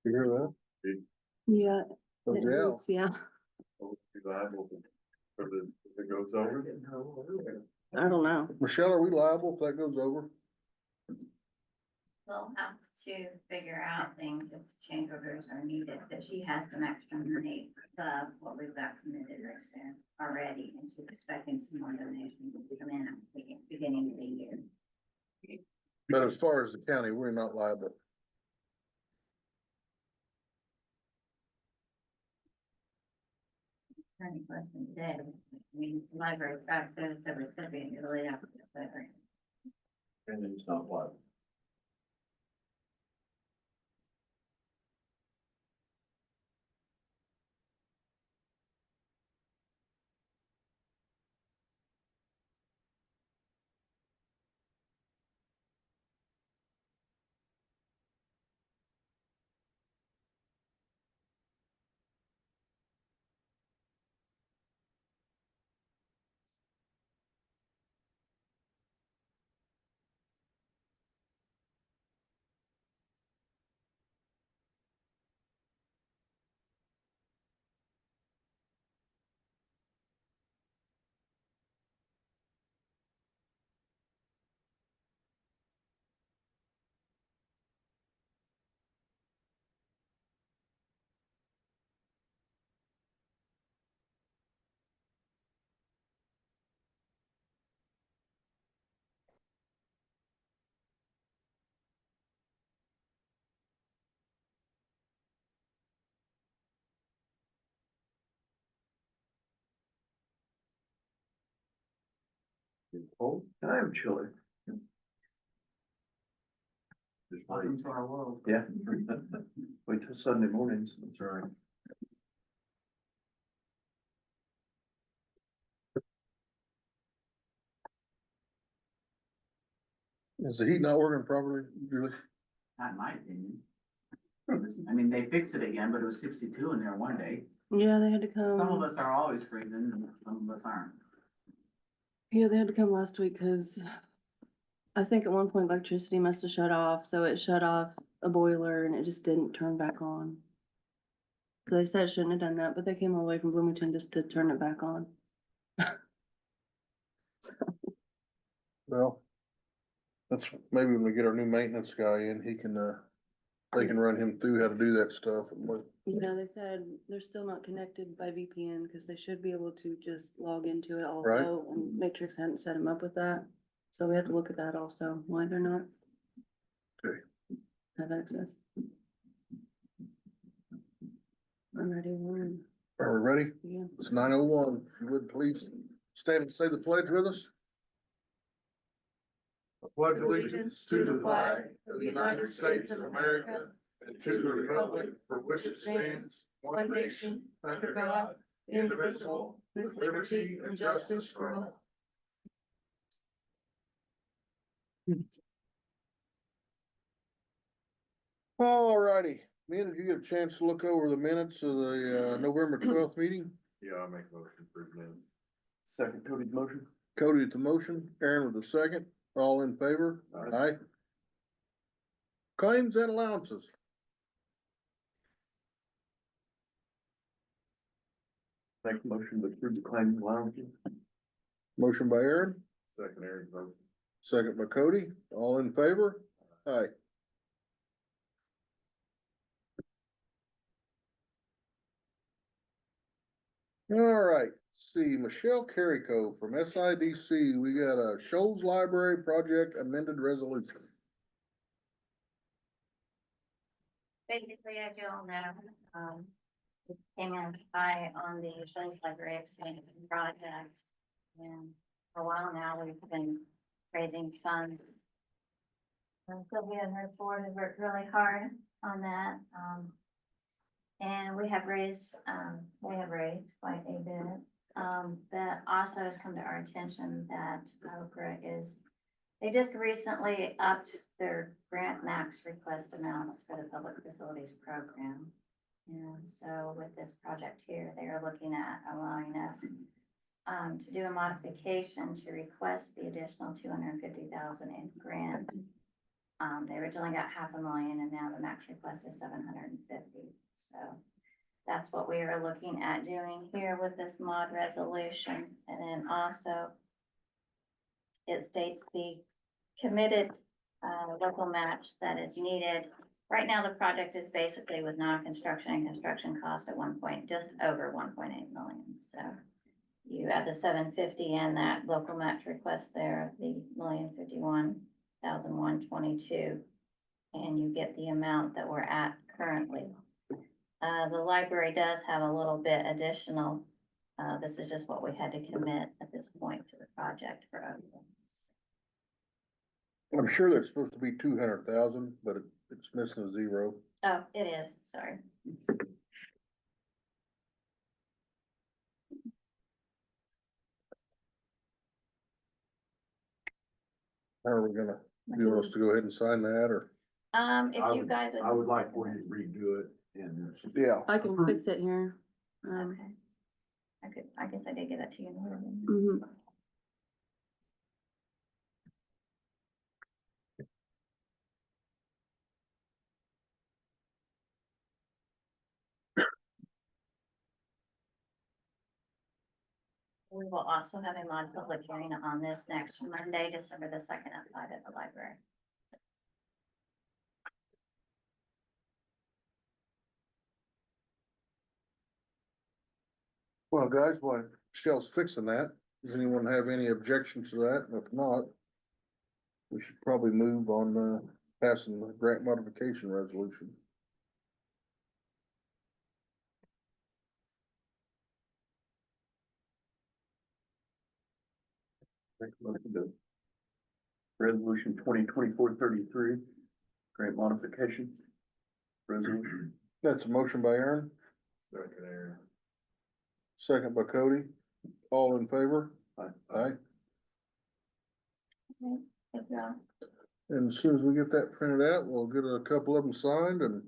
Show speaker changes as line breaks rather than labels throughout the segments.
You hear that?
Yeah.
So
it
jail.
hurts, yeah.
Be liable for if it goes over.
I don't know.
Michelle, are we liable if that goes over?
We'll have to figure out things if change orders are needed, but she has some extra money, what we've got committed right there already, and she's expecting some more donations to come in at the beginning of the year.
But as far as the county, we're not liable.
Any question today, I mean, the library fact says the recipient is laid out for the library.
And it's not liable. Cold? I'm chilly. Just
Welcome to our world.
Yeah. Wait till Sunday mornings, that's right.
Is the heat not working properly, Julie?
Not in my opinion. I mean, they fixed it again, but it was 62 in there one day.
Yeah, they had to
Some of
come,
us are always freezing and some of us aren't.
yeah, they had to come last week because I think at one point electricity must have shut off, so it shut off a boiler and it just didn't turn back on. So they said it shouldn't have done that, but they came all the way from Bloomington just to turn it back on.
Well, that's maybe when we get our new maintenance guy in, he can, they can run him through how to do that stuff. And
You know, they said they're still not connected by VPN because they should be able to just log into it
Right.
also, and Matrix hadn't set them up with that. So we have to look at that also, why they're not.
Okay.
Have access. I'm ready,
Are we ready?
yeah.
It's 9:01. If you would please stand and say the pledge with us. I pledge allegiance to the flag of the United States of America and to the republic for which it stands, one nation, under God, indivisible, with liberty and justice for all. All righty, man, did you get a chance to look over the minutes of the November 12th meeting?
Yeah, I'll make a motion for minutes. Second Cody's motion.
Cody with the motion, Aaron with the second, all in favor?
Aye.
Aye. Claims and allowances.
Make a motion to approve the claims and allowances.
Motion by Aaron,
Second Aaron's motion.
second by Cody, all in favor? Aye. All right, see, Michelle Carrico from SIDC, we got a Shoals Library Project amended resolution.
Basically, as you all know, it came in high on the Shoals Library expansion project. And for a while now, we've been raising funds. Sylvia and her board have worked really hard on that. And we have raised quite a bit. That also has come to our attention that Okra they just recently upped their grant max request amounts for the public facilities program. And so with this project here, they are looking at allowing us to do a modification to request the additional 250,000 in grant They originally got 500,000 and now the max request is 750. So that's what we are looking at doing here with this mod resolution. And then also it states the committed, local match that is needed. Right now, the project is basically with non-construction and construction cost at just over 1.8 million. So you add the 750 and that local match request there, the 1,051,122, and you get the amount that we're at currently. The library does have a little bit additional. This is just what we had to commit at this point to the project for overall.
I'm sure that's supposed to be 200,000, but it's missing a zero.
Oh, it is, sorry.
How are we gonna, do you want us to go ahead and sign that, or?
If you guys.
I would like for you to redo it and.
Yeah.
I can fix it here.
Okay. I guess I did give that to you.
Mhm.
We will also have a mod public hearing on this next Monday, December the 2nd at 5 at the library.
Well, guys, while Michelle's fixing that, does anyone have any objections to that? If not, we should probably move on, passing the grant modification resolution.
Resolution 2024-33, grant modification. Resolution.
That's a motion by Aaron,
Second, Aaron.
second by Cody. All in favor?
Aye.
Aye.
Thank you all.
And as soon as we get that printed out, we'll get a couple of them signed and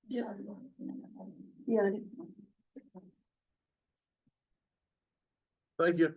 Yeah. Yeah, I do.
thank you.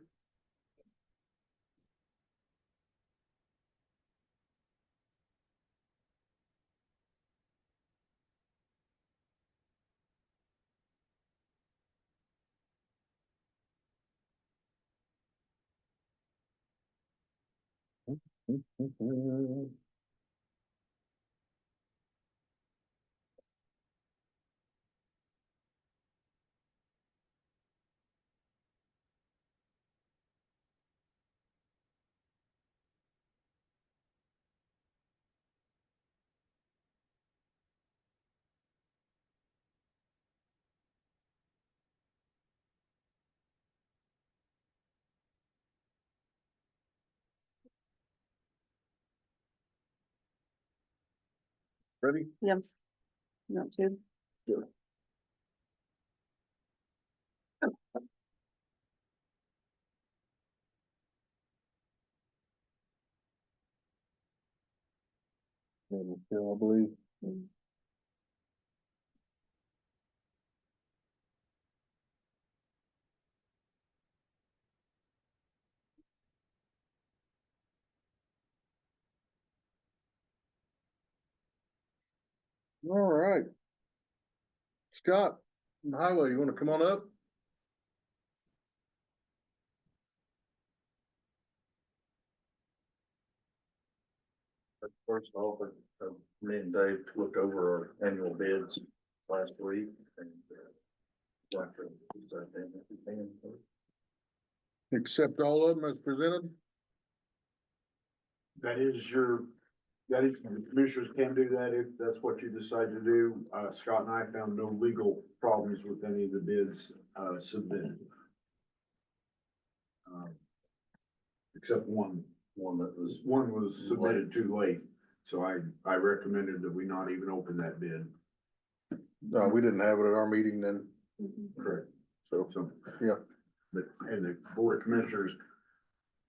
Ready?
Yep. Not too.
And Michelle, I believe. All right. Scott, from the highway, you wanna come on up?
First off, me and Dave looked over our annual bids last week and.
Accept all of them as presented?
That is the commissioners can do that if that's what you decide to do. Scott and I found no legal problems with any of the bids, submitted. Except one that was submitted too late, so I recommended that we not even open that bid.
No, we didn't have it at our meeting then,
Correct.
so,
So,
yeah.
but, and the board of commissioners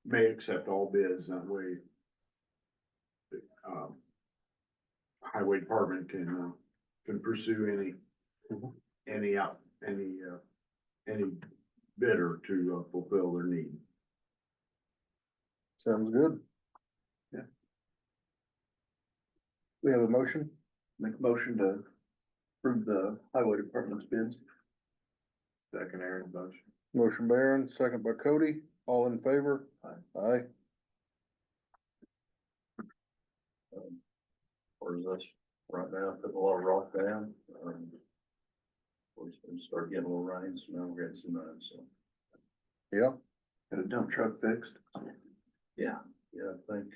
may accept all bids, that way. Highway department can pursue any bidder to fulfill their need.
Sounds good. We have a motion,
Make a motion to approve the highway department's bids.
Second Aaron's motion.
motion by Aaron, second by Cody, all in favor? Aye.
Or is this right now, putting a lot of rock down? We're gonna start getting a little rain, so now we're getting some mud, so.
Yeah,
Got a dump truck fixed? Yeah, I think,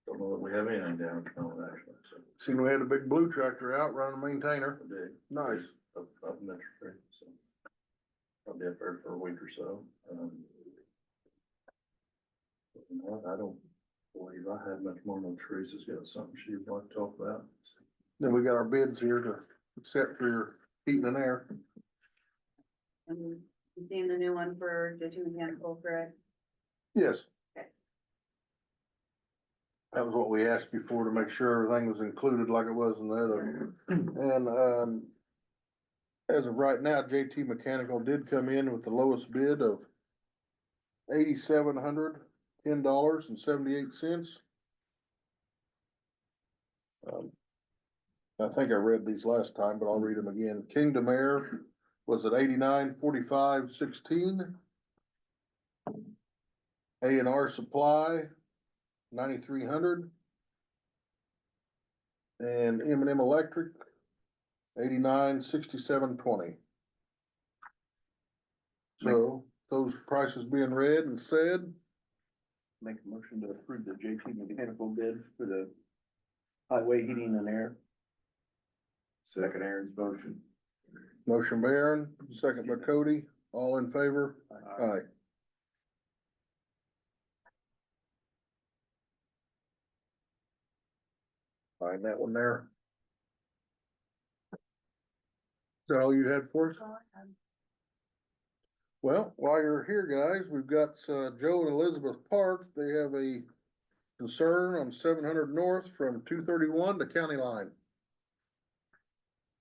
don't know that we have anything down on actually, so.
seen we had a big blue tractor out running a maintainer,
I did.
nice.
Up in Metro Creek, so. I'll be up there for a week or so, I don't believe I have much more than Teresa's got something she'd like to talk about.
Then we got our bids here to accept for your heating and air.
And you seeing the new one for JT Mechanical, correct?
Yes.
Okay.
That was what we asked before to make sure everything was included like it was in the other. And, as of right now, JT Mechanical did come in with the lowest bid of $8,710.78. I think I read these last time, but I'll read them again. Kingdom Air was at $89.45.16. A&R Supply, $9,300. And M&M Electric, $89.67.20. So those prices being read and said,
Make a motion to approve the JT Mechanical bid for the highway heating and air.
Second Aaron's motion.
motion by Aaron, second by Cody, all in favor? Aye. Find that one there. Is that all you had for us? Well, while you're here, guys, we've got, Joe and Elizabeth Park. They have a concern on 700 North from 231 to County Line.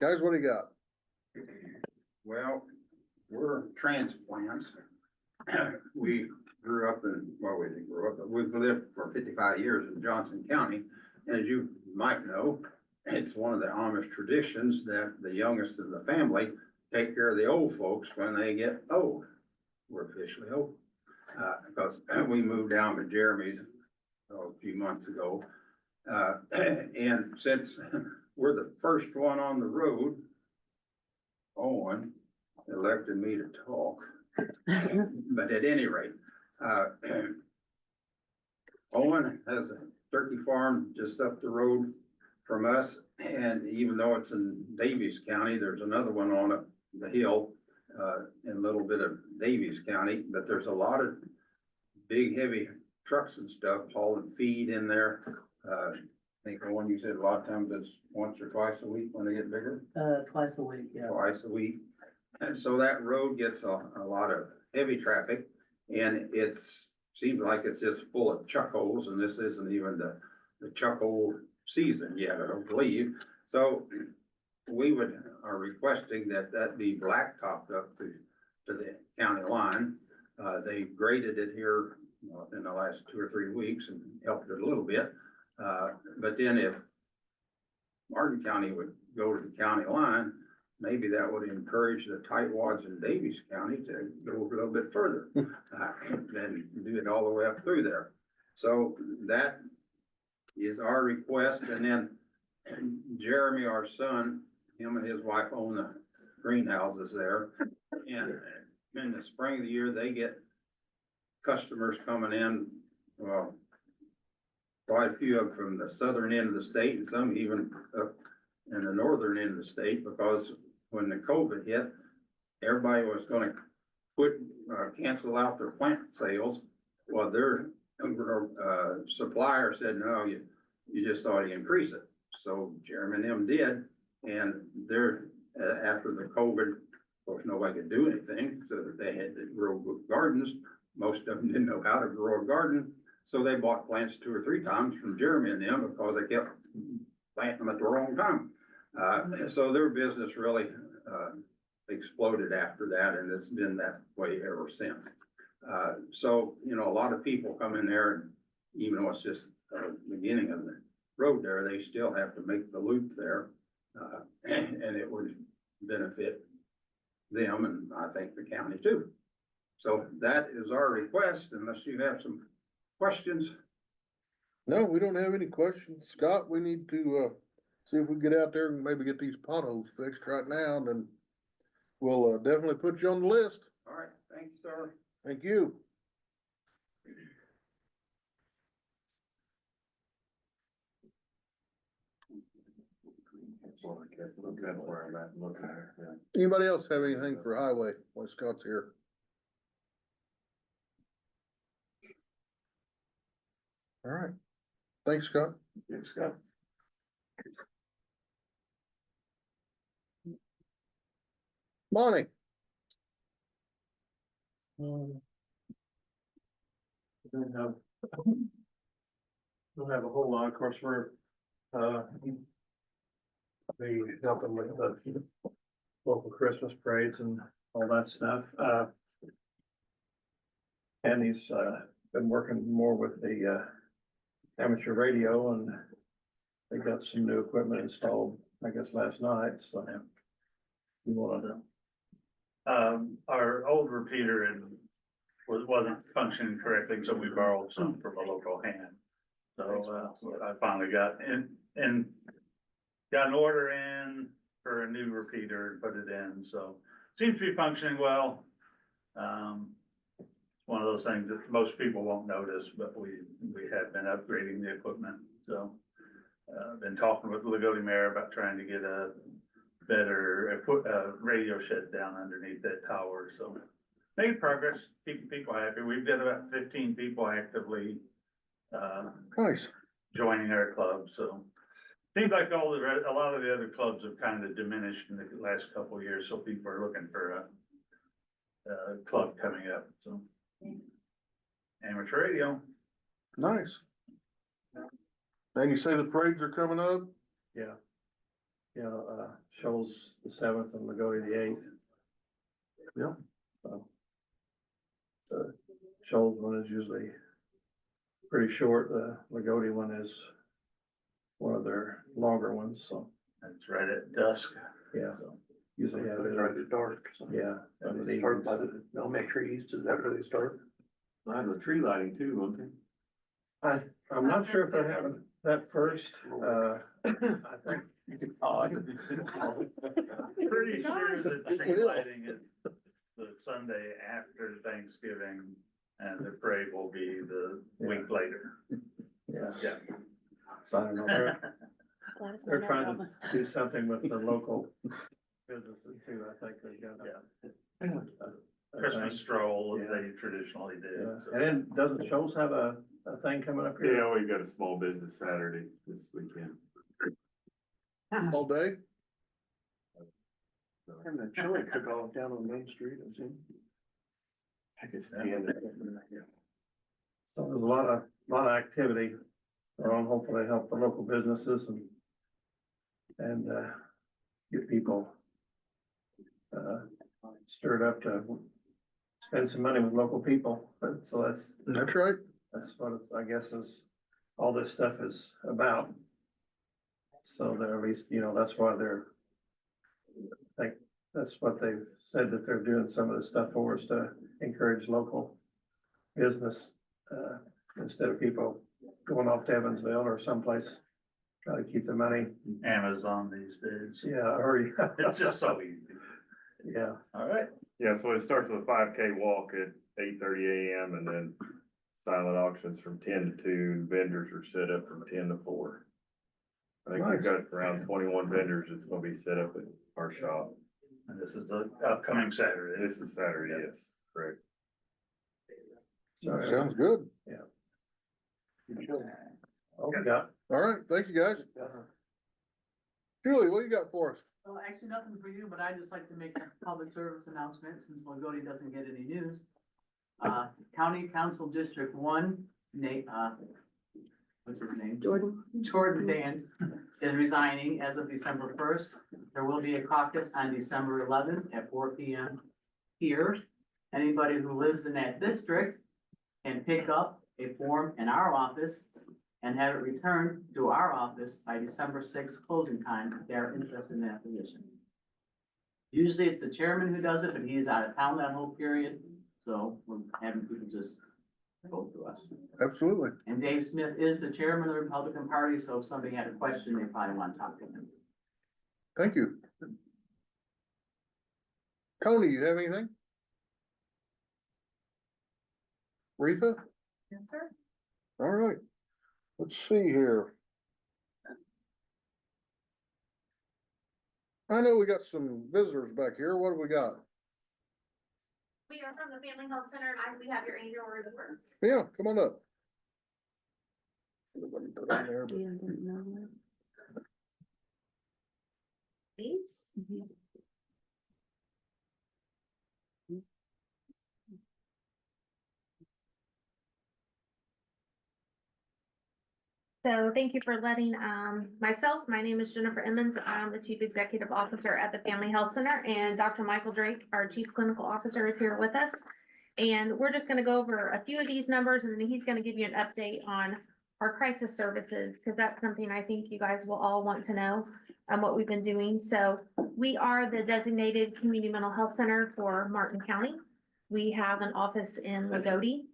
Guys, what do you got?
Well, we're transplants. We grew up in, well, we didn't grow up, but we've lived for 55 years in Johnson County. As you might know, it's one of the Amish traditions that the youngest of the family take care of the old folks when they get old. We're officially old. Because we moved down to Jeremy's a few months ago. And since we're the first one on the road, Owen elected me to talk. But at any rate, Owen has a turkey farm just up the road from us. And even though it's in Davies County, there's another one on up the hill, in a little bit of Davies County, but there's a lot of big, heavy trucks and stuff hauling feed in there. I think the one you said a lot of times it's once or twice a week when they get bigger.
Twice a week, yeah.
Twice a week. And so that road gets a lot of heavy traffic, and seems like it's just full of chuck holes, and this isn't even the chuck hole season yet, I don't believe. So we are requesting that be blacktopped up to the county line. They graded it here in the last 2 or 3 weeks and helped it a little bit. But then if Martin County would go to the county line, maybe that would encourage the tightwads in Davies County to go a little bit further, and do it all the way up through there. So that is our request. And then Jeremy, our son, him and his wife own the greenhouses there. And in the spring of the year, they get customers coming in, well, quite a few of them from the southern end of the state and some even up in the northern end of the state, because when the COVID hit, everybody was gonna cancel out their plant sales. Well, their supplier said, no, you just ought to increase it. So Jeremy and them did, and they're, after the COVID, of course, nobody could do anything, so that they had to grow gardens. Most of them didn't know how to grow a garden, so they bought plants 2 or 3 times from Jeremy and them because they kept planting them at the wrong time. So their business really exploded after that, and it's been that way ever since. So, a lot of people come in there, and even though it's just beginning of the road there, they still have to make the loop there. And it would benefit them and I think the county too. So that is our request, unless you have some questions.
No, we don't have any questions. Scott, we need to, see if we can get out there and maybe get these potholes fixed right now, and then we'll, definitely put you on the list.
All right, thank you, sir.
Thank you.
That's where I'm at, looking at it, yeah.
Anybody else have anything for highway while Scott's here? All right. Thanks, Scott.
Thanks, Scott.
Bonnie.
Don't have a whole lot, of course, we're, be helping with the local Christmas parades and all that stuff, and he's, been working more with the, amateur radio, and they got some new equipment installed, I guess, last night, so. You wanna,
Our old repeater wasn't functioning correctly, so we borrowed some from a local hand. So, I finally got got an order in for a new repeater and put it in, so seems to be functioning well. It's one of those things that most people won't notice, but we have been upgrading the equipment, so. Been talking with Lagodi Mayor about trying to get a better, radio shed down underneath that tower, so. Making progress, keeping people happy. We've got about 15 people actively,
Nice.
joining our club, so. Seems like a lot of the other clubs have kind of diminished in the last couple of years, so people are looking for a club coming up, so. Amateur radio.
Nice. And you say the parades are coming up?
yeah. You know, Shoals the 7th and Lagodi the 8th.
Yep.
So. The Shoals one is usually pretty short, the Lagodi one is one of their longer ones, so,
It's right at dusk.
yeah. Usually have it.
Right at dark. So.
Yeah.
And they start by the elementary east, is that where they start?
I have the tree lighting too, won't they? I'm not sure if they're having that first, I think.
Odd.
Pretty sure that tree lighting is the Sunday after Thanksgiving, and the parade will be the week later.
Yeah.
Yeah.
So I don't know,
Glad it's
they're
not
trying
Alabama.
to do something with the local businesses too, I think they got. a
Christmas
thing.
stroll,
Yeah.
they traditionally do.
Yeah.
so.
And then doesn't Shoals have a thing coming up here?
Yeah, we've got a small business Saturday this weekend.
All day?
Having a chili cook-off down on Main Street, I think. I could stand it.
So there's a lot of activity, hopefully help the local businesses and get people stirred up to spend some money with local people. So
That's right.
that's what it's, I guess, is all this stuff is about. So they're at least, you know, that's why that's what they've said, that they're doing some of this stuff for, is to encourage local business, instead of people going off to Evansville or someplace, try to keep the money.
Amazon these days.
Yeah, or,
It's just so easy.
yeah,
All right.
Yeah, so it starts with a 5K walk at 8:30 AM and then silent auctions from 10 to 2, vendors are set up from 10 to 4. I think we've got around 21 vendors that's gonna be set up at our shop.
And this is the upcoming Saturday.
This is Saturday, yes, correct.
Sounds good.
oh, we got,
All right, thank you, guys. Julie, what do you got for us?
Well, actually, nothing for you, but I'd just like to make a public service announcement since Lagodi doesn't get any news. County Council District 1, Nate, what's his name?
Jordan?
Jordan Dans is resigning as of December 1st. There will be a caucus on December 11th at 4 PM here. Anybody who lives in that district can pick up a form in our office and have it returned to our office by December sixth closing time if they are interested in that position. Usually it's the chairman who does it, but he's out of town that whole period, so we're having people just go through us.
Absolutely.
And Dave Smith is the chairman of the Republican Party, so if somebody had a question, they probably want to talk to him.
Thank you. Tony, you have anything? Retha?
Yes, sir.
All right. Let's see here. I know we got some visitors back here. What do we got?
We are from the Family Health Center, and we have your Angel Rutherford.
Yeah, come on up. Nobody put on there, but-
Yeah, I didn't know that.
Please.
Mhm.
So thank you for letting, myself, my name is Jennifer Emmons. I'm the Chief Executive Officer at the Family Health Center, and Dr. Michael Drake, our Chief Clinical Officer, is here with us. And we're just gonna go over a few of these numbers, and then he's gonna give you an update on our crisis services, because that's something I think you guys will all want to know, what we've been doing. So we are the designated community mental health center for Martin County. We have an office in Lagodi.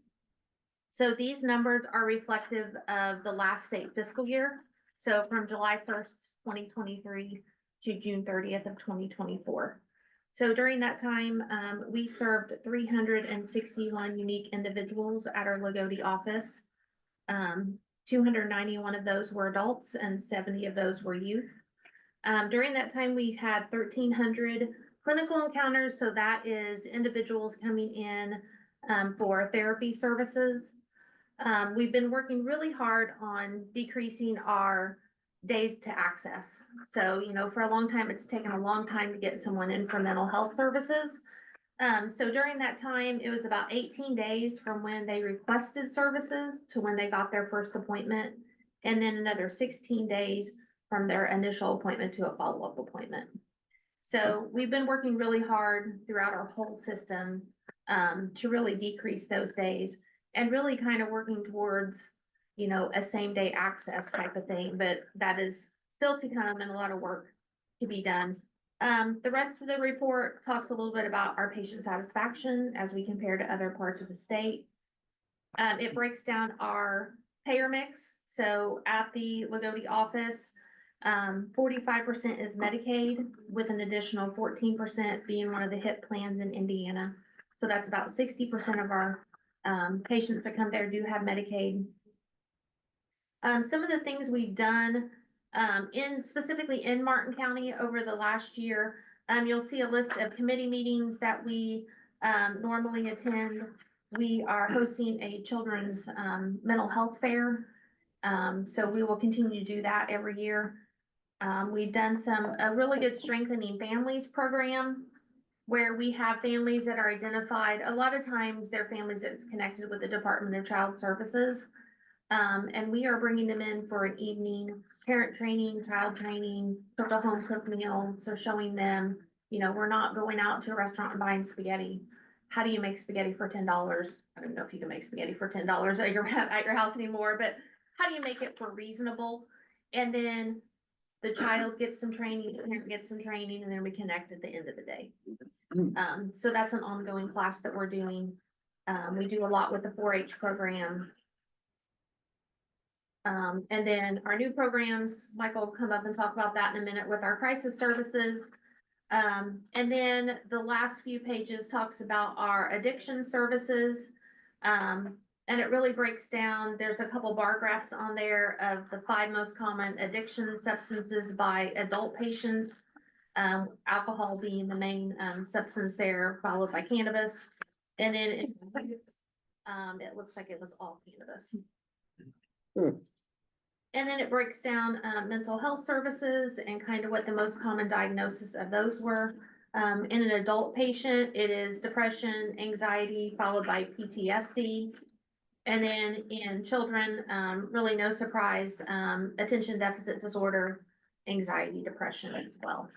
So these numbers are reflective of the last state fiscal year. So from July 1st, 2023 to June 30th of 2024. So during that time, we served 361 unique individuals at our Lagodi office. 291 of those were adults and 70 of those were youth. During that time, we had 1,300 clinical encounters. So that is individuals coming in for therapy services. We've been working really hard on decreasing our days to access. So, you know, for a long time, it's taken a long time to get someone in for mental health services. So during that time, it was about 18 days from when they requested services to when they got their first appointment. And then another 16 days from their initial appointment to a follow-up appointment. So we've been working really hard throughout our whole system to really decrease those days. And really kind of working towards, you know, a same day access type of thing, but that is still to come and a lot of work to be done. The rest of the report talks a little bit about our patient satisfaction as we compare to other parts of the state. It breaks down our payer mix. So at the Lagodi office, 45% is Medicaid with an additional 14% being one of the HIP plans in Indiana. So that's about 60% of our patients that come there do have Medicaid. Some of the things we've done specifically in Martin County over the last year, you'll see a list of committee meetings that we normally attend. We are hosting a children's mental health fair. So we will continue to do that every year. We've done a really good strengthening families program, where we have families that are identified. A lot of times they're families that's connected with the Department of Child Services. And we are bringing them in for an evening parent training, child training, cook a home cooked meal. So showing them, you know, we're not going out to a restaurant and buying spaghetti. How do you make spaghetti for $10? I don't know if you can make spaghetti for $10 at your house anymore, but how do you make it for reasonable? And then the child gets some training, the parent gets some training, and then we connect at the end of the day. So that's an ongoing class that we're doing. We do a lot with the 4-H program. And then our new programs, Michael will come up and talk about that in a minute with our crisis services. And then the last few pages talks about our addiction services. And it really breaks down, there's a couple bar graphs on there of the 5 most common addiction substances by adult patients. Alcohol being the main substance there, followed by cannabis. And then it looks like it was all cannabis. And then it breaks down mental health services and kind of what the most common diagnosis of those were. In an adult patient, it is depression, anxiety, followed by PTSD. And then in children, really no surprise, attention deficit disorder, anxiety, depression as well.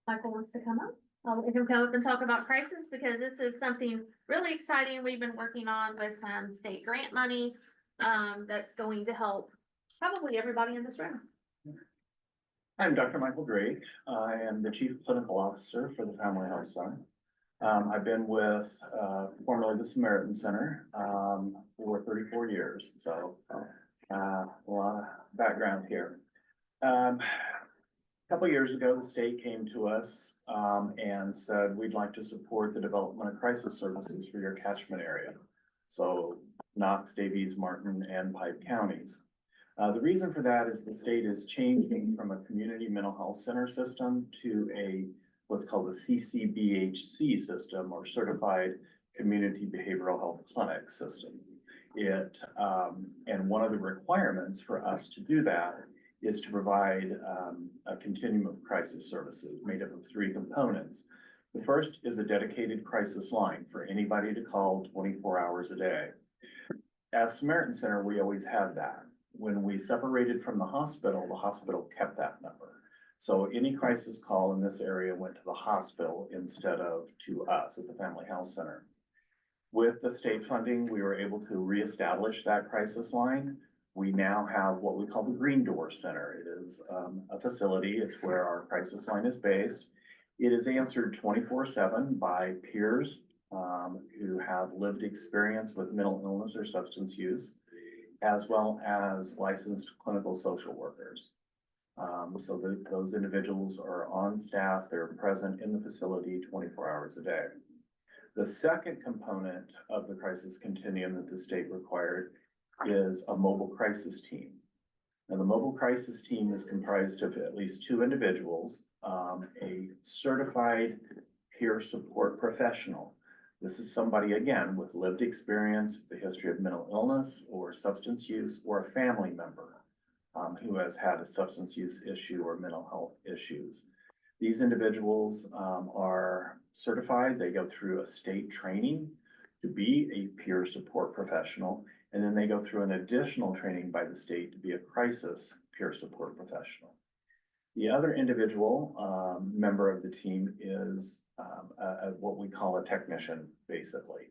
Michael wants to come up. I'll let him come up and talk about crisis because this is something really exciting we've been working on with some state grant money, that's going to help probably everybody in this room.
I'm Dr. Michael Drake. I am the Chief Clinical Officer for the Family Health Center. I've been with, formerly the Samaritan Center, for 34 years, so, a lot of background here. A couple years ago, the state came to us, and said, we'd like to support the development of crisis services for your catchment area. So Knox, Davies, Martin, and Pike counties. The reason for that is the state is changing from a community mental health center system to a, what's called the CCBHC system, or Certified Community Behavioral Health Clinic system. And one of the requirements for us to do that is to provide a continuum of crisis services made up of 3 components. The first is a dedicated crisis line for anybody to call 24 hours a day. At Samaritan Center, we always had that. When we separated from the hospital kept that number. So any crisis call in this area went to the hospital instead of to us at the Family Health Center. With the state funding, we were able to reestablish that crisis line. We now have what we call the Green Door Center. It is a facility. It's where our crisis line is based. It is answered 24/7 by peers who have lived experience with mental illness or substance use, as well as licensed clinical social workers. So those individuals are on staff. They're present in the facility 24 hours a day. The second component of the crisis continuum that the state required is a mobile crisis team. Now, the mobile crisis team is comprised of at least 2 individuals, a certified peer support professional. This is somebody, again, with lived experience, the history of mental illness or substance use, or a family member who has had a substance use issue or mental health issues. These individuals are certified. They go through a state training to be a peer support professional. And then they go through an additional training by the state to be a crisis peer support professional. The other individual member of the team is what we call a technician, basically.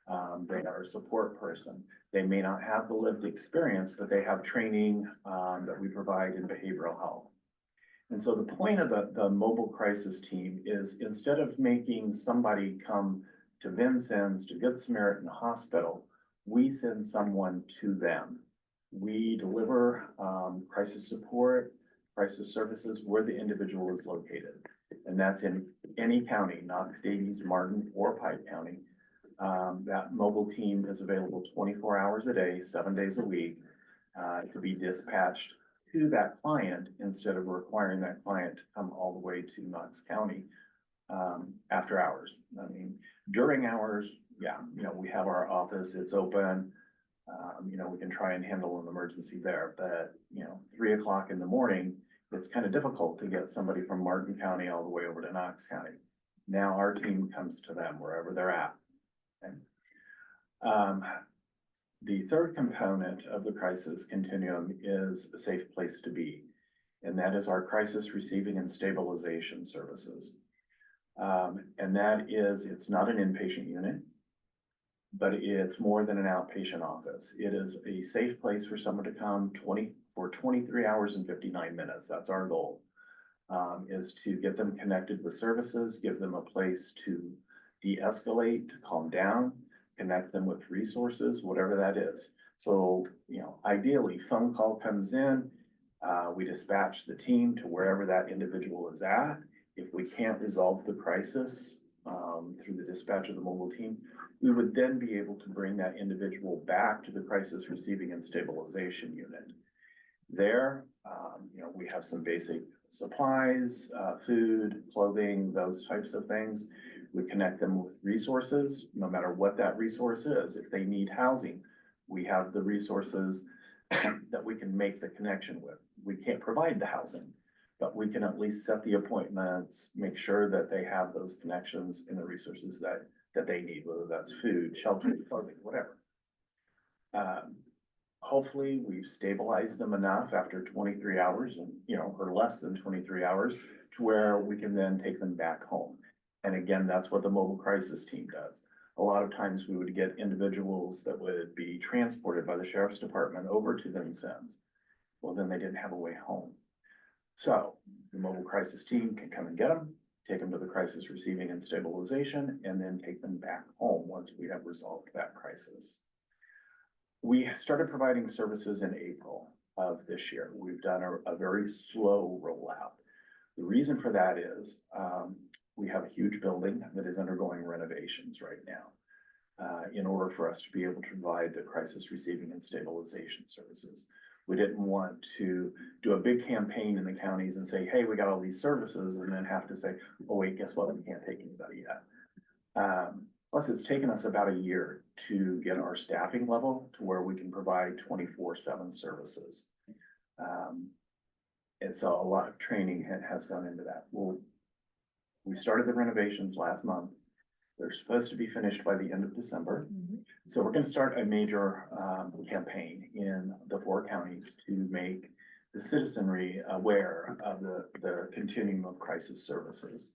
They are a support person. They may not have the lived experience, but they have training that we provide in behavioral health. And so the point of the mobile crisis team is, instead of making somebody come to Vincennes to Good Samaritan Hospital, we send someone to them. We deliver crisis support, crisis services where the individual is located. And that's in any county, Knox, Davies, Martin, or Pike County. That mobile team is available 24 hours a day, 7 days a week, to be dispatched to that client instead of requiring that client to come all the way to Knox County after hours. I mean, during hours, yeah, we have our office, it's open. We can try and handle an emergency there, but 3 o'clock in the morning, it's kind of difficult to get somebody from Martin County all the way over to Knox County. Now our team comes to them wherever they're at. Okay. The third component of the crisis continuum is a safe place to be, and that is our crisis receiving and stabilization services. And that is, it's not an inpatient unit, but it's more than an outpatient office. It is a safe place for someone to come for 23 hours and 59 minutes. That's our goal, is to get them connected with services, give them a place to de-escalate, to calm down, connect them with resources, whatever that is. So, ideally, phone call comes in, we dispatch the team to wherever that individual is at. If we can't resolve the crisis through the dispatch of the mobile team, we would then be able to bring that individual back to the crisis receiving and stabilization unit. There, we have some basic supplies, food, clothing, those types of things. We connect them with resources, no matter what that resource is. If they need housing, we have the resources that we can make the connection with. We can't provide the housing, but we can at least set the appointments, make sure that they have those connections and the resources that they need, whether that's food, shelter, clothing, whatever. Hopefully we've stabilized them enough after 23 hours and, or less than 23 hours to where we can then take them back home. And again, that's what the mobile crisis team does. A lot of times we would get individuals that would be transported by the sheriff's department over to Vincennes. Well, then they didn't have a way home. So the mobile crisis team can come and get them, take them to the crisis receiving and stabilization, and then take them back home once we have resolved that crisis. We started providing services in April of this year. We've done a very slow rollout. The reason for that is, we have a huge building that is undergoing renovations right now. In order for us to be able to provide the crisis receiving and stabilization services. We didn't want to do a big campaign in the counties and say, hey, we got all these services, and then have to say, oh wait, guess what, we can't take anybody yet. Plus, it's taken us about a year to get our staffing level to where we can provide 24/7 services. And so a lot of training has gone into that. Well, we started the renovations last month. They're supposed to be finished by the end of December. So we're gonna start a major campaign in the 4 counties to make the citizenry aware of the continuum of crisis services.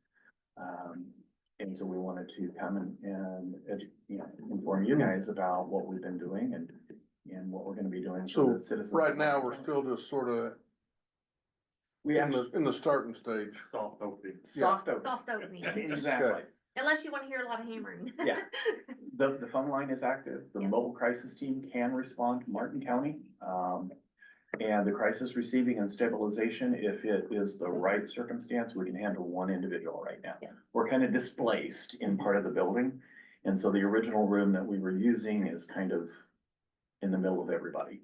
And so we wanted to come and inform you guys about what we've been doing and what we're gonna be doing for
So
the citizens.
right now, we're still just sort of
We
in
have
in the starting stage.
Soft opening.
soft opening.
Soft opening,
Exactly.
unless you wanna hear a lot of hammering.
Yeah. The phone line is active. The
Yeah.
mobile crisis team can respond to Martin County. And the crisis receiving and stabilization, if it is the right circumstance, we can handle one individual right now.
Yeah.
We're kind of displaced in part of the building. And so the original room that we were using is kind of in the middle of everybody,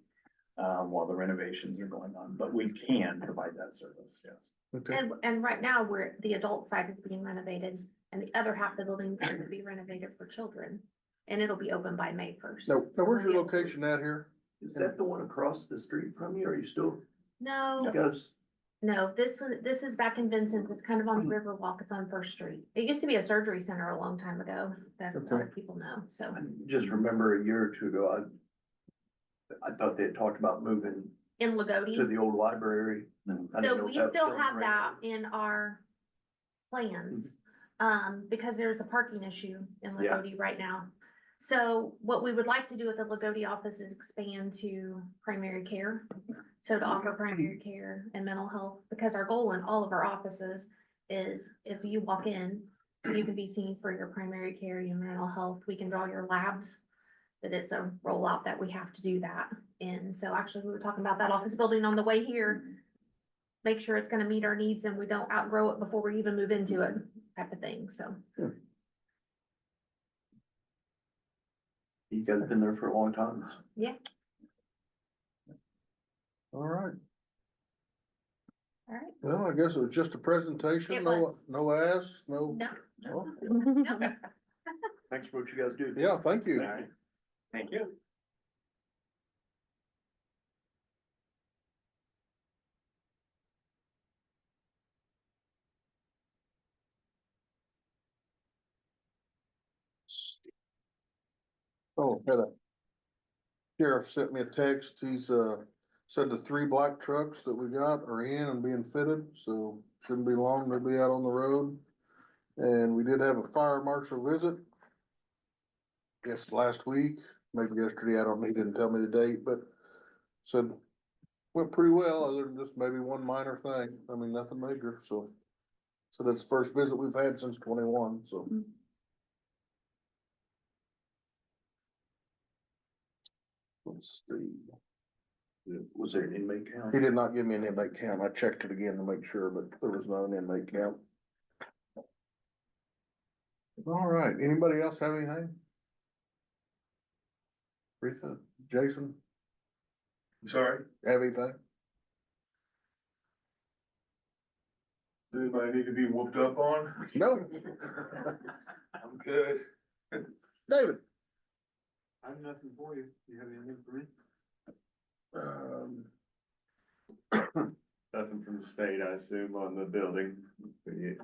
while the renovations are going on, but we can provide that service, yes.
Okay.
And right now, the adult side is being renovated, and the other half of the building is going to be renovated for children. And it'll be open by May 1st.
Now, where's your location at here?
Is that the one across the street from you, or are you still,
No,
because
no, this is back in Vincent's, it's kind of on Riverwalk, it's on First Street. It used to be a surgery center a long time ago, that a lot
Okay.
of people know, so.
I just remember a year or two ago, I thought they had talked about moving
In
to
Lagodi,
the old library. I didn't
so
know
we
if that was
still
still
have
right.
that in our plans. Because there's a parking issue in
Yeah.
Lagodi right now. So what we would like to do at the Lagodi office is expand to primary care. So to offer primary care and mental health, because our goal in all of our offices is if you walk in, you can be seen for your primary care, your mental health, we can draw your labs. But it's a rollout that we have to do that. And so actually, we were talking about that office building on the way here. Make sure it's gonna meet our needs and we don't outgrow it before we even move into it, type of thing, so.
You guys have been there for a long time.
Yeah.
All right.
All right.
Well, I guess it was just a presentation.
It
No,
was.
no ass, no.
No.
Oh,
No.
Thanks for what you guys do.
yeah, thank you.
Thank you.
Oh, had a sheriff sent me a text. He's, said the 3 black trucks that we got are in and being fitted, so shouldn't be long. They'll be out on the road. And we did have a fire marshal visit. Guess last week, maybe yesterday, I don't know, he didn't tell me the date, but said went pretty well, other than just maybe one minor thing. I mean, nothing major, so. So that's the first visit we've had since 21, so. Let's see.
Was there an inmate count?
He did not give me an inmate count. I checked it again to make sure, but there was not an inmate count. All right, anybody else have anything? Rita, Jason,
Sorry,
have anything?
does anybody need to be whooped up on?
No,
I'm good.
David.
I have nothing for you. You have anything for me?
Nothing from the state, I assume, on the building.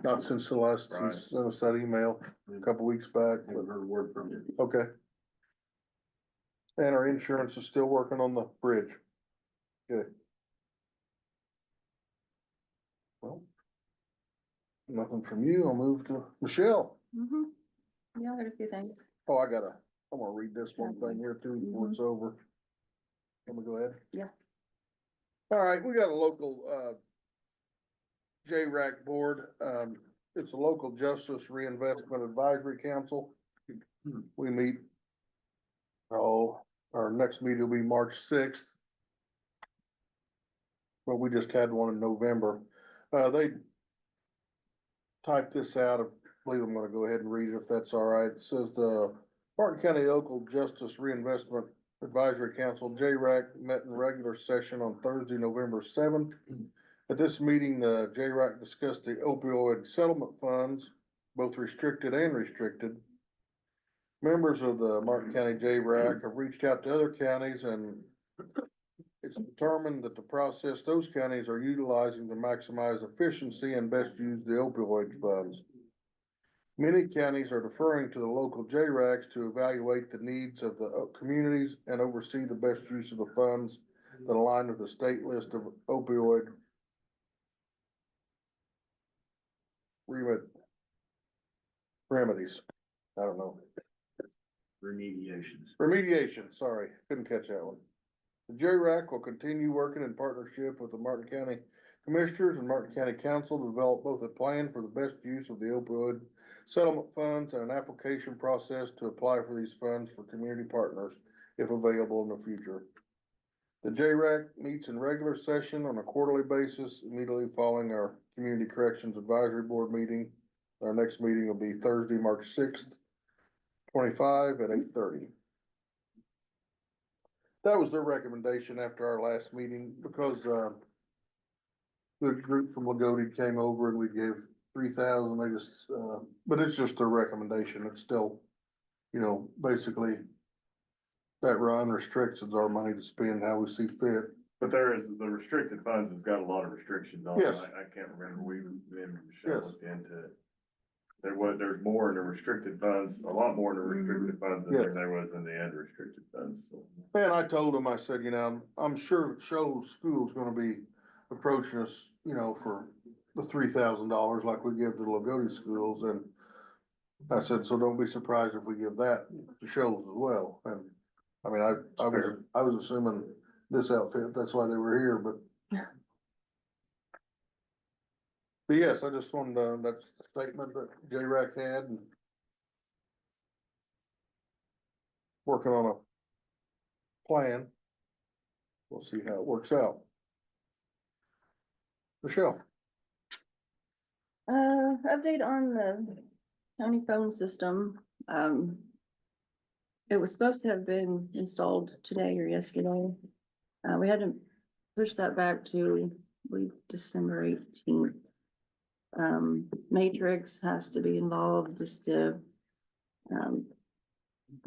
Not since the last,
Right.
since that email a couple weeks back, but,
Haven't heard a word from you.
okay. And our insurance is still working on the bridge. Good. Well, Nothing from you. I'll move to Michelle.
Yeah, I got a few things.
Oh, I wanna read this one thing here too before it's over. Let me go ahead.
Yeah.
All right, we got a local, JRAC board. It's a local justice reinvestment advisory council. We meet, our next meeting will be March 6th. But we just had one in November. They typed this out. I believe I'm gonna go ahead and read it if that's all right. It says the Martin County Local Justice Reinvestment Advisory Council, JRAC, met in regular session on Thursday, November 7th. At this meeting, the JRAC discussed the opioid settlement funds, both restricted and restricted. Members of the Martin County JRAC have reached out to other counties, and it's determined that the process those counties are utilizing to maximize efficiency and best use the opioid funds. Many counties are deferring to the local JRACs to evaluate the needs of the communities and oversee the best use of the funds that align with the state list of opioid remedies. I don't know. Remediation, sorry, couldn't catch that one. The JRAC will continue working in partnership with the Martin County Commissioners and Martin County Council to develop both a plan for the best use of the opioid settlement funds and an application process to apply for these funds for community partners if available in the future. The JRAC meets in regular session on a quarterly basis immediately following our Community Corrections Advisory Board meeting. Our next meeting will be Thursday, March 6th, 25 at 8:30. That was their recommendation after our last meeting because, the group from Lagodi came over and we gave 3,000, they just, but it's just their recommendation. It's still, basically that run restricts our money to spend how we see fit.
But there is, the restricted funds has got a lot of restrictions on it.
Yes.
I can't remember,
Yes.
Michelle looked into it. There's more in the restricted funds, a lot more in the restricted funds than
Yes.
there was in the unrestricted funds, so.
And I told him, I said, I'm sure Shoals School's gonna be approaching us, for the $3,000 like we give to Lagodi schools, and I said, so don't be surprised if we give that to Shoals as well, and, I mean, I was assuming this outfit, that's why they were here, but. But yes, I just wanted, that statement that JRAC had and working on a plan. We'll see how it works out. Michelle,
Update on the county phone system. It was supposed to have been installed today or yesterday. We had to push that back to, I believe, December 18th. Matrix has to be involved just to,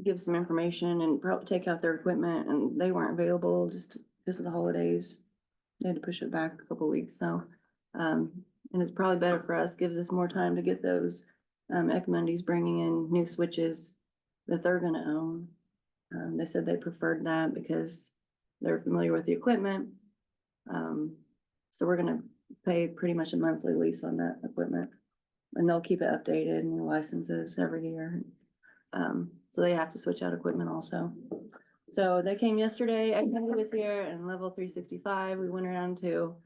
give some information and probably take out their equipment, and they weren't available just because of the holidays. They had to push it back a couple weeks, so, and it's probably better for us, gives us more time to get those. Equimundis bringing in new switches that they're gonna own. They said they preferred that because they're familiar with the equipment. So we're gonna pay pretty much a monthly lease on that equipment. And they'll keep it updated, new licenses every year. So they have to switch out equipment also. So they came yesterday, Equimundis was here, and level 365, we went around to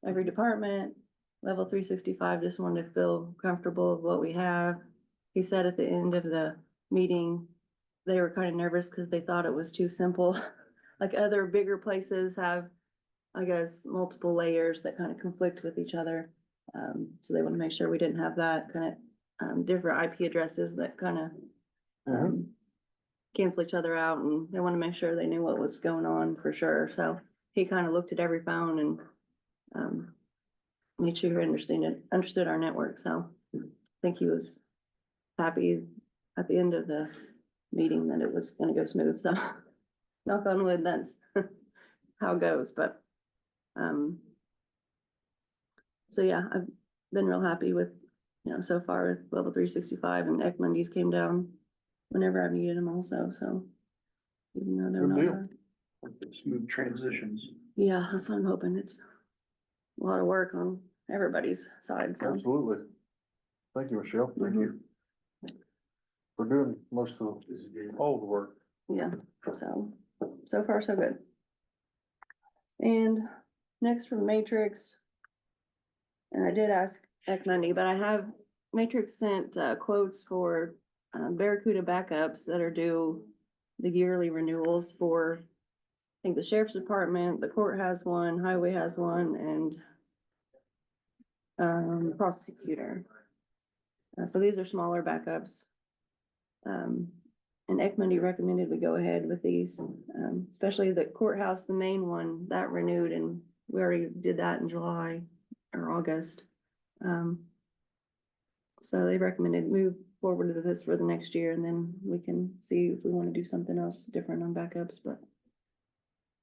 every department. Level 365 just wanted to feel comfortable with what we have. He said at the end of the meeting, they were kind of nervous because they thought it was too simple. Like other bigger places have, I guess, multiple layers that kind of conflict with each other. So they want to make sure we didn't have that kind of, different IP addresses that kind of, cancel each other out, and they want to make sure they knew what was going on for sure. So he kind of looked at every phone and, made sure he understood our network. So I think he was happy at the end of the meeting that it was gonna go smooth. So knock on wood, that's how it goes, but, so yeah, I've been real happy with, so far with level 365, and Equimundis came down whenever I've needed them also, so. Even though they're
Good
not,
deal.
Smooth transitions.
yeah, that's what I'm hoping. It's a lot of work on everybody's side, so.
Absolutely. Thank you, Michelle.
Thank you.
For doing most of, all the work.
Yeah, so far so good. And next from Matrix. And I did ask Monday, but I have Matrix sent quotes for Barracuda backups that are due the yearly renewals for, I think the sheriff's department, the court has one, highway has one, and prosecutor. So these are smaller backups. And Ekman recommended we go ahead with these, especially the courthouse, the main one, that renewed, and we already did that in July or August. So they recommended move forward with this for the next year, and then we can see if we wanna do something else different on backups, but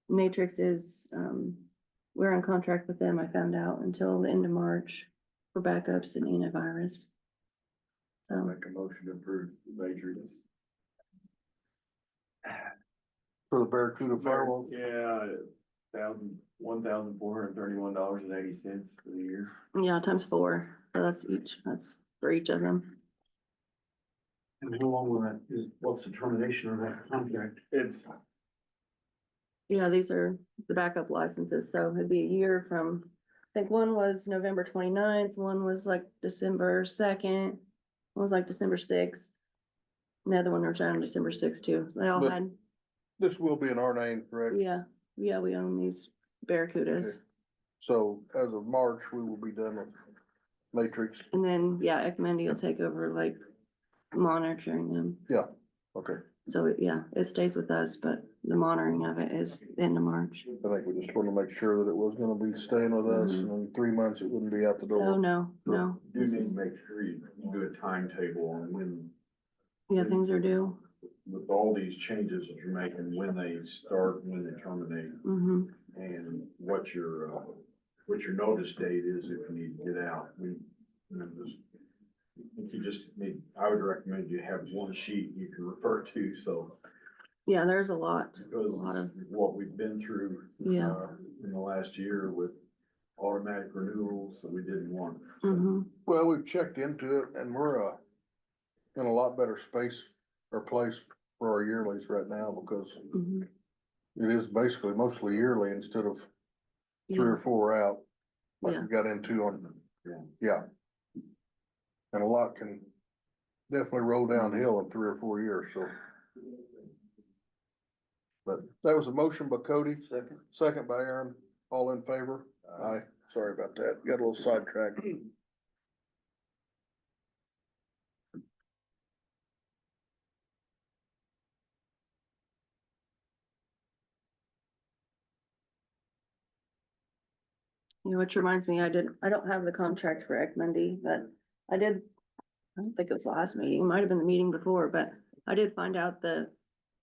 Matrix is, we're on contract with them, I found out, until the end of March for backups and antivirus. So,
Make a motion to approve Matrix.
For the Barracuda firewall.
Yeah, $1,431.80 for the year.
yeah, times 4, so that's for each of them.
And how long will that, what's the termination of that contract?
It's,
Yeah, these are the backup licenses, so it'd be a year from, I think one was November 29th, one was like December 2nd, one was like December 6th. And the other one was on December 6th too, so they all
But-
had,
This will be in our name, correct?
yeah, we own these Barracudas.
Okay. So as of March, we will be done with Matrix.
And then, yeah, Ekman will take over like monitoring them,
Okay,
so yeah, it stays with us, but the monitoring of it is end of March.
I think we just wanted to make sure that it was gonna be staying with us,
Mhm.
and in 3 months it wouldn't be out the door.
Oh, no.
You need to make sure you do a timetable on when,
Yeah, things are due.
with all these changes that you're making, when they start, when they terminate,
Mm-hmm.
and what your notice date is if you need to get out. I would recommend you have one sheet you can refer to, so.
Yeah, there's a lot
Because
of,
what we've been through.
Yeah.
In the last year with automatic renewals that we didn't want.
mm-hmm,
Well, we've checked into it, and we're, in a lot better space or place for our yearlies right now, because
mm-hmm.
it is basically mostly yearly instead of 3
Yeah,
or 4 out, like
Yeah.
we got into on, yeah. And a lot can definitely roll downhill in 3 or 4 years, so. But that was a motion by Cody, second by Aaron, all in favor? Aye, sorry about that, got a little sidetracked.
which reminds me, I don't have the contract for Ekman, but I don't think it was the last meeting, it might have been the meeting before, but I did find out that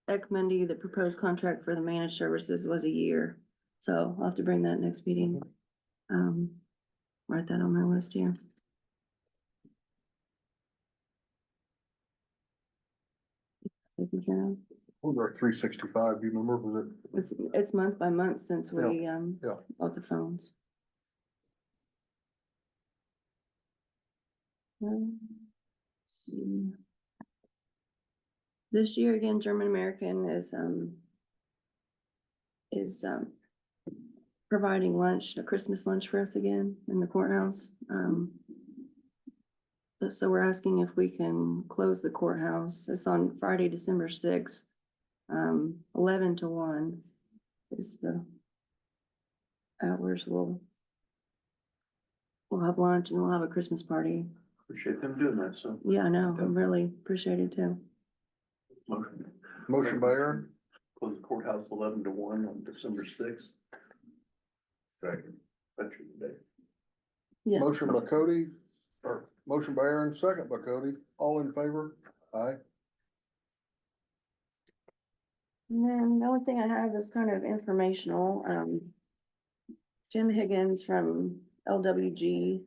Ekman, the proposed contract for the managed services was a year, so I'll have to bring that next meeting. Write that on my list here. Taken care of.
What was our 365, do you remember, was it?
It's month by month since we,
yeah.
bought the phones. Let's see. This year again, German American is providing lunch, a Christmas lunch for us again in the courthouse. So we're asking if we can close the courthouse. It's on Friday, December 6th, 11 to 1 is the hours. We'll have lunch and we'll have a Christmas party.
Appreciate them doing that, so.
Yeah, I know. I'm really appreciated too.
Motion by Aaron,
Close the courthouse 11 to 1 on December 6th.
second.
Veterans Day.
Yeah.
motion by Cody, or motion by Aaron, second by Cody, all in favor? Aye.
And then the only thing I have is kind of informational. Jim Higgins from LWG,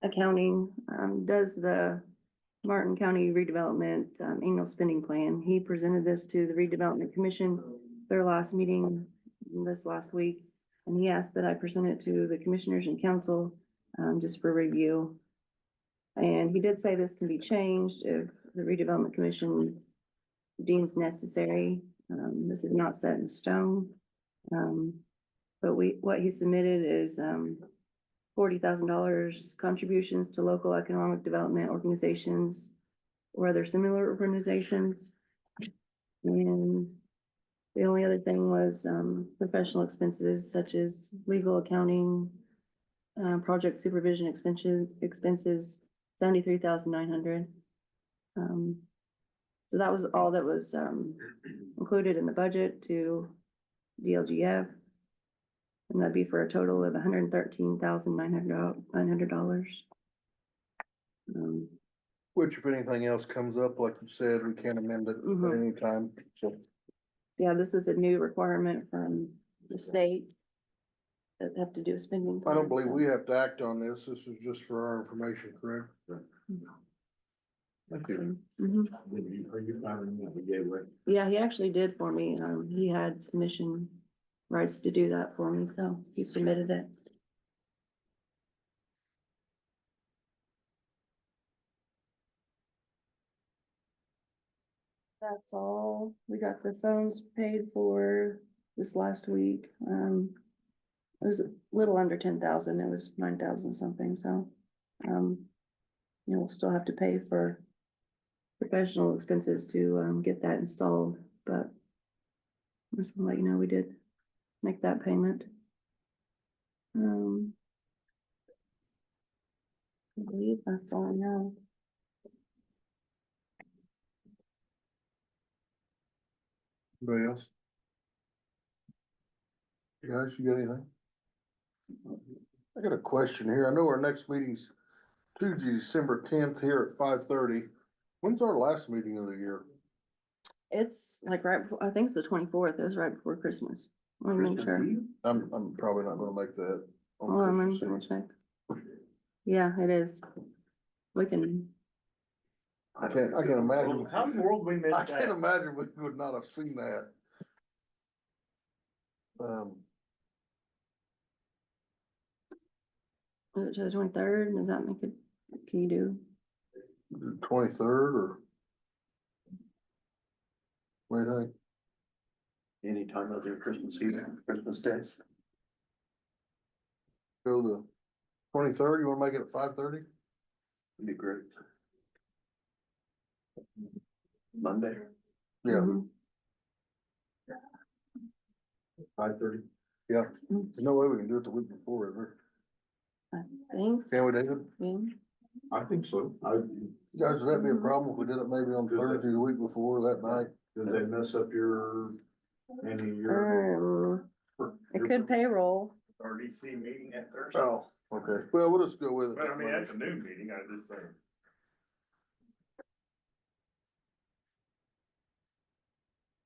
accounting, does the Martin County redevelopment, annual spending plan. He presented this to the redevelopment commission, their last meeting this last week. And he asked that I present it to the commissioners and council, just for review. And he did say this can be changed if the redevelopment commission deems necessary. This is not set in stone. But what he submitted is, $40,000 contributions to local economic development organizations or other similar organizations. And the only other thing was, professional expenses such as legal, accounting, project supervision expenses, 73,900. So that was all that was, included in the budget to DLGF. And that'd be for a total of $113,900.
Which if anything else comes up, like you said, we can amend it at any time, so.
Yeah, this is a new requirement from the state that have to do with spending.
I don't believe we have to act on this. This is just for our information, correct? Thank you.
Mhm.
Are you finding that the gateway?
Yeah, he actually did for me. He had submission rights to do that for me, so he submitted it. That's all. We got the phones paid for this last week. It was a little under 10,000. It was 9,000 something, so. We'll still have to pay for professional expenses to, get that installed, but. Just to let you know, we did make that payment. I believe that's all I know.
Anybody else? Guys, you got anything? I got a question here. I know our next meeting's Tuesday, December 10th here at 5:30. When's our last meeting of the year?
It's like right before, I think it's the 24th. It was right before Christmas. Let me make sure.
I'm probably not gonna make that. on
Hold on, let me
Christmas
double
Eve.
check. Yeah, it is. We can,
I can't imagine.
How in the world we missed
I can't
that?
imagine we would not have seen that.
move it to the 23rd. Does that make it, can you do?
The 23rd or? What do you think?
Anytime other Christmas Eve, Christmas days.
Go the 23rd, you wanna make it at 5:30?
Would be great. Monday.
Yeah,
Mhm.
5:30?
yeah. There's no way we can do it the week before, is there?
I think,
Can we, David?
yeah.
I think so.
Guys, would that be a problem if we did it maybe on Thursday, the week before, that night?
Does that mess up any of your?
It could payroll.
RDC meeting at Thursday.
Oh, okay. Well, we'll just go with it.
But I mean, that's a new meeting, I just say.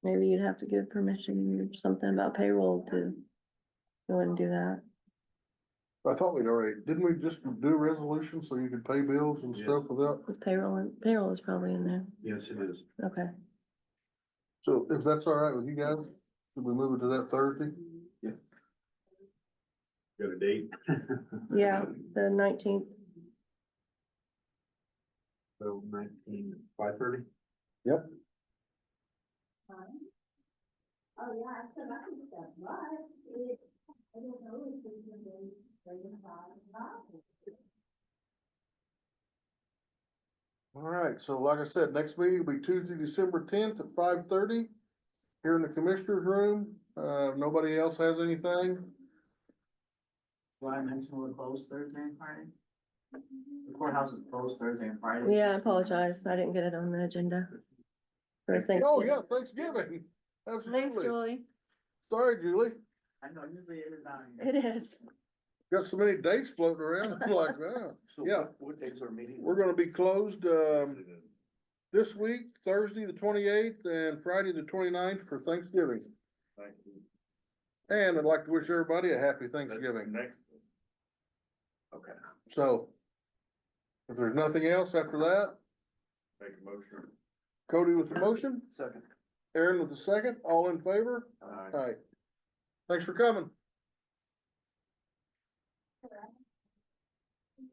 Maybe you'd have to give permission or something about payroll to go ahead and do that.
I thought we'd already, didn't we just do a resolution so you could pay bills and
Yes.
stuff without?
With payroll, and payroll is probably in there.
Yes, it is.
Okay.
So if that's all right with you guys, should we move it to that Thursday?
Got a date?
Yeah, the 19th.
So 5:30?
Yep.
Oh, yeah, I said I can do that, but I don't know if it's gonna be very hard.
All right, so like I said, next meeting will be Tuesday, December 10th at 5:30 here in the commissioner's room. Nobody else has anything?
Do I mention we're closed Thursday and Friday? The courthouse is closed Thursday and Friday.
Yeah, I apologize. I didn't get it on the agenda. For
Oh,
Thanksgiving.
yeah, Thanksgiving.
Thanks,
Absolutely.
Julie.
Sorry, Julie.
I know, usually it is on here.
It is.
Got so many dates floating around. I'm like, wow.
So
Yeah.
what days are meeting?
We're gonna be closed, this week, Thursday, the 28th, and Friday, the 29th for Thanksgiving.
Thank you.
And I'd like to wish everybody a happy Thanksgiving.
Next.
Okay.
So, if there's nothing else after that,
Make a motion.
Cody with the motion,
Second.
Aaron with the second, all in favor?
Aye.
Aye. Thanks for coming.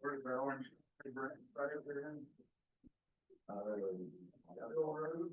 Where's the orange? Right up there. Road.